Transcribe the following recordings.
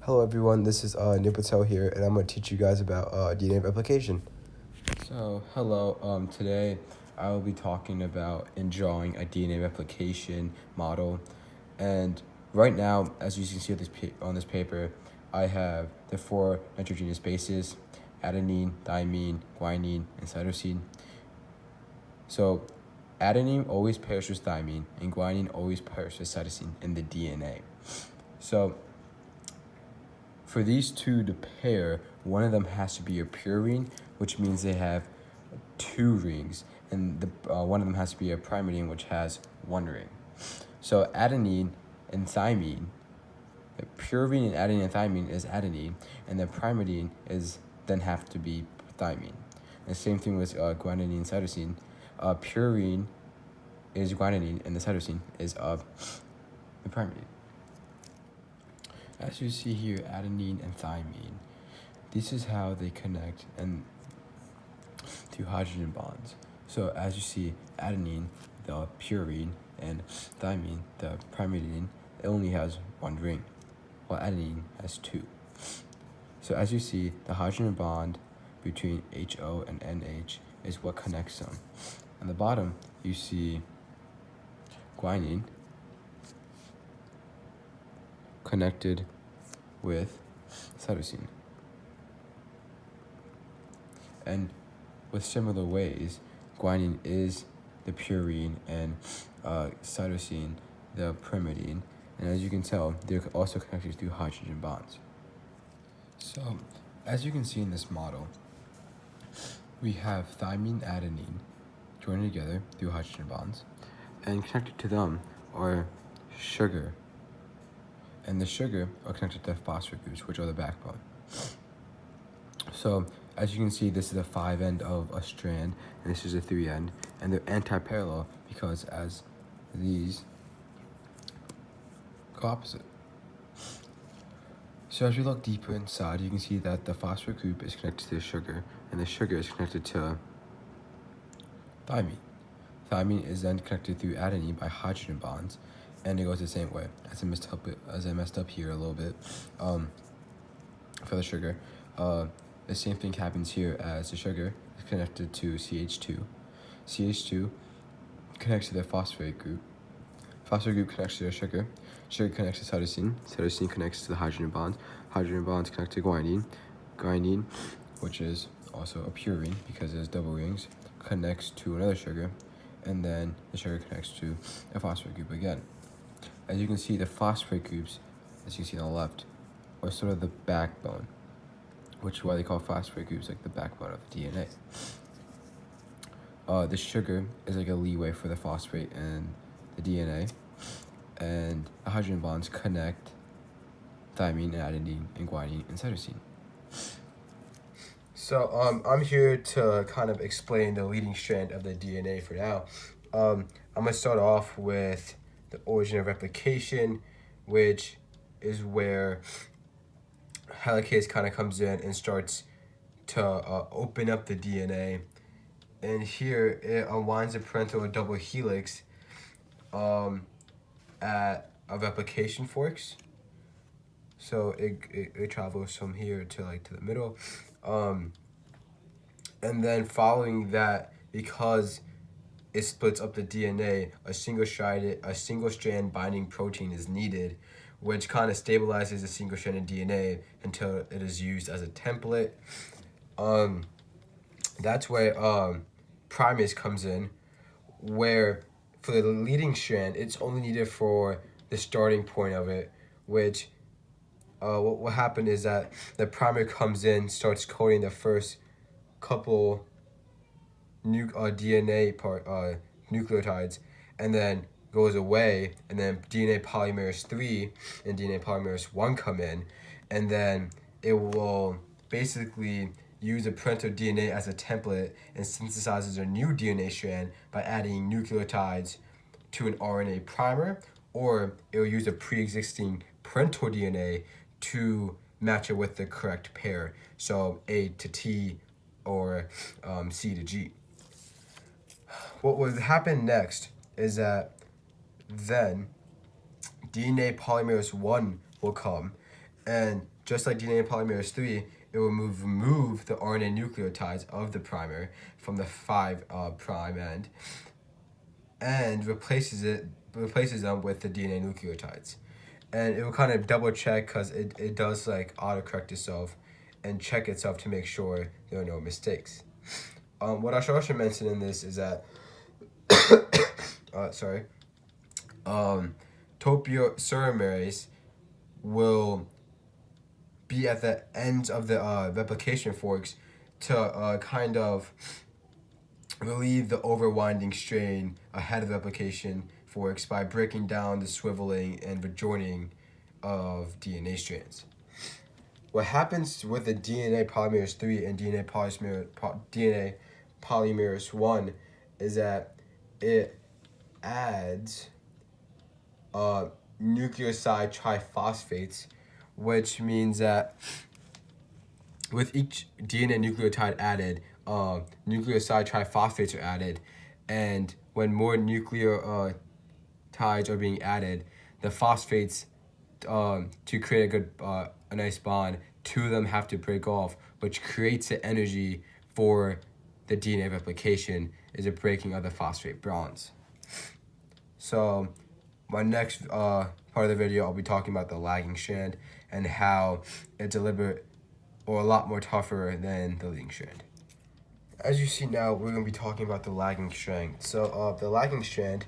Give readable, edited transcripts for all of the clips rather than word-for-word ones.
Hello everyone, this is Nipatel here, and I'm going to teach you guys about DNA replication. So, hello. Today I will be talking about and drawing a DNA replication model. And right now, as you can see on this paper, I have the four nitrogenous bases: adenine, thymine, guanine, and cytosine. So, adenine always pairs with thymine, and guanine always pairs with cytosine in the DNA. So, for these two to pair, one of them has to be a purine, which means they have two rings, and one of them has to be a pyrimidine, which has one ring. So adenine and thymine, the purine and adenine and thymine is adenine, and the pyrimidine is then have to be thymine. And the same thing with guanine and cytosine. Purine is guanine, and the cytosine is the pyrimidine. As you see here, adenine and thymine, this is how they connect and to hydrogen bonds. So as you see, adenine, the purine, and thymine, the pyrimidine, it only has one ring, while adenine has two. So as you see, the hydrogen bond between HO and NH is what connects them. On the bottom, you see guanine connected with cytosine. And with similar ways, guanine is the purine and cytosine the pyrimidine. And as you can tell, they're also connected through hydrogen bonds. So, as you can see in this model, we have thymine and adenine joined together through hydrogen bonds, and connected to them are sugar. And the sugar are connected to phosphate groups, which are the backbone. So, as you can see, this is the 5 end of a strand, and this is a 3 end, and they're anti-parallel because as these go opposite. So as we look deeper inside, you can see that the phosphate group is connected to the sugar, and the sugar is connected to thymine. Thymine is then connected through adenine by hydrogen bonds, and it goes the same way. As I messed up here a little bit for the sugar. The same thing happens here as the sugar is connected to CH2. CH2 connects to the phosphate group. Phosphate group connects to the sugar. Sugar connects to cytosine. Cytosine connects to the hydrogen bonds. Hydrogen bonds connect to guanine. Guanine, which is also a purine because it has double rings, connects to another sugar, and then the sugar connects to a phosphate group again. As you can see, the phosphate groups, as you can see on the left, are sort of the backbone, which is why they call phosphate groups like the backbone of DNA. The sugar is like a leeway for the phosphate and the DNA, and the hydrogen bonds connect thymine, adenine, and guanine, and cytosine. So I'm here to kind of explain the leading strand of the DNA for now. I'm going to start off with the origin of replication, which is where helicase kind of comes in and starts to open up the DNA. And here it unwinds the parental or double helix at a replication forks. So it travels from here to the middle. And then following that, because it splits up the DNA, a single strand binding protein is needed, which kind of stabilizes the single stranded DNA until it is used as a template. That's where primase comes in, where for the leading strand, it's only needed for the starting point of it, which what will happen is that the primer comes in, starts coding the first couple DNA nucleotides, and then goes away, and then DNA polymerase 3 and DNA polymerase 1 come in, and then it will basically use the parental DNA as a template and synthesizes a new DNA strand by adding nucleotides to an RNA primer, or it will use a pre-existing parental DNA to match it with the correct pair, so A to T or C to G. What would happen next is that then DNA polymerase 1 will come, And just like DNA polymerase 3, it will remove the RNA nucleotides of the primer from the 5' end and replaces them with the DNA nucleotides. And it will kind of double check because it does like autocorrect itself and check itself to make sure there are no mistakes. What I should also mention in this is that sorry, topoisomerase will be at the ends of the replication forks to kind of relieve the overwinding strain ahead of the replication forks by breaking down the swiveling and rejoining of DNA strands. What happens with the DNA polymerase 3 and DNA polymerase 1 is that it adds nucleoside triphosphates, which means that with each DNA nucleotide added, nucleoside triphosphates are added, and when more nucleotides are being added, the phosphates, to create a good, a nice bond, two of them have to break off, which creates the energy for the DNA replication, is a breaking of the phosphate bonds. So, my next part of the video, I'll be talking about the lagging strand and how it's a little bit or a lot more tougher than the leading strand. As you see now, we're going to be talking about the lagging strand. So the lagging strand,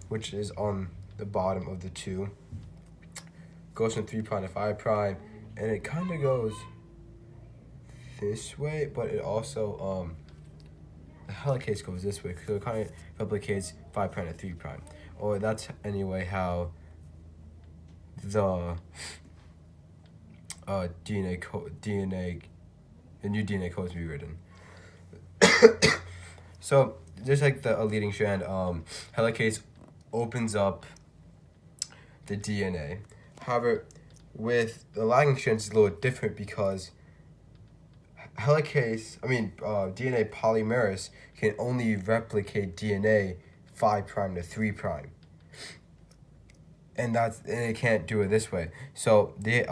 which is on the bottom of the two, goes from 3' to 5', and it kind of goes this way, but it also, the helicase goes this way, so it kind of replicates 5' to 3'. Or that's anyway how the the new DNA codes be written. So just like the leading strand, helicase opens up the DNA. However, with the lagging strand, it's a little different because DNA polymerase can only replicate DNA 5' to 3'. And it can't do it this way. So the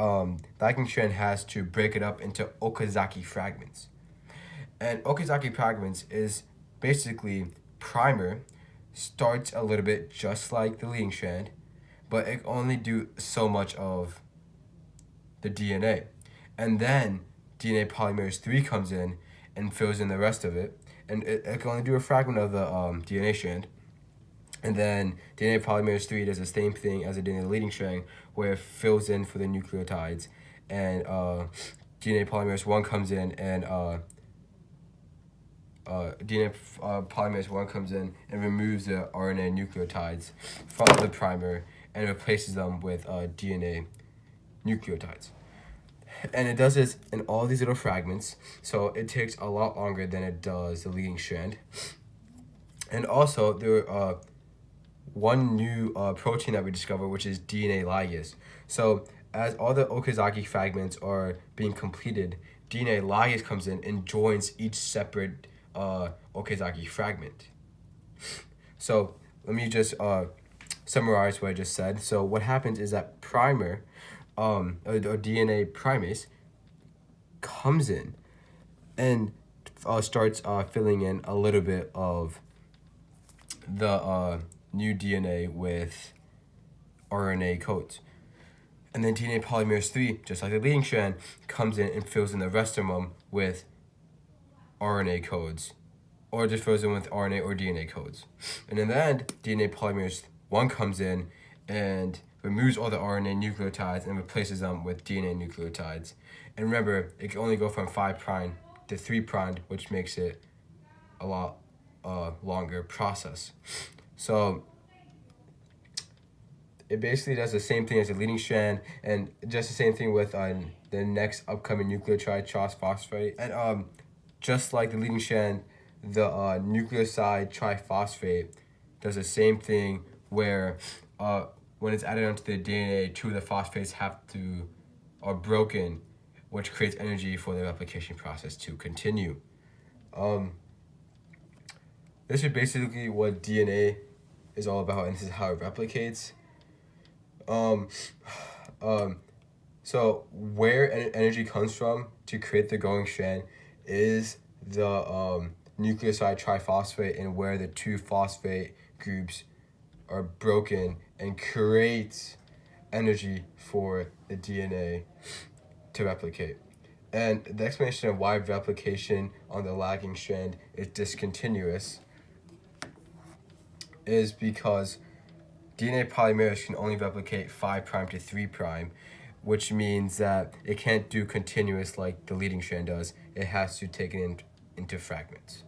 lagging strand has to break it up into Okazaki fragments. And Okazaki fragments is basically primer starts a little bit just like the leading strand, but it only do so much of the DNA. And then DNA polymerase 3 comes in and fills in the rest of it, and it can only do a fragment of the DNA strand. And then DNA polymerase 3 does the same thing as a DNA leading strand, where it fills in for the nucleotides, and DNA polymerase 1 comes in and DNA polymerase 1 comes in and removes the RNA nucleotides from the primer and replaces them with DNA nucleotides. And it does this in all these little fragments, so it takes a lot longer than it does the leading strand. And also, there are one new protein that we discovered, which is DNA ligase. So as all the Okazaki fragments are being completed, DNA ligase comes in and joins each separate Okazaki fragment. So let me just summarize what I just said. So what happens is that primer, or DNA primase, comes in and starts filling in a little bit of the new DNA with RNA codes. And then DNA polymerase 3, just like the leading strand, comes in and fills in the rest of them with RNA codes, or just fills in with RNA or DNA codes. And in the end, DNA polymerase 1 comes in and removes all the RNA nucleotides and replaces them with DNA nucleotides. And remember, it can only go from 5' to 3', which makes it a lot longer process. So it basically does the same thing as the leading strand, and just the same thing with the next upcoming nucleotide, phosphate. And just like the leading strand, the nucleoside triphosphate does the same thing where when it's added onto the DNA, two of the phosphates are broken, which creates energy for the replication process to continue. This is basically what DNA is all about, and this is how it replicates. So where energy comes from to create the going strand is the nucleoside triphosphate, and where the two phosphate groups are broken and creates energy for the DNA to replicate. And the explanation of why replication on the lagging strand is discontinuous is because DNA polymerase can only replicate 5' to 3', which means that it can't do continuous like the leading strand does. It has to take it into fragments.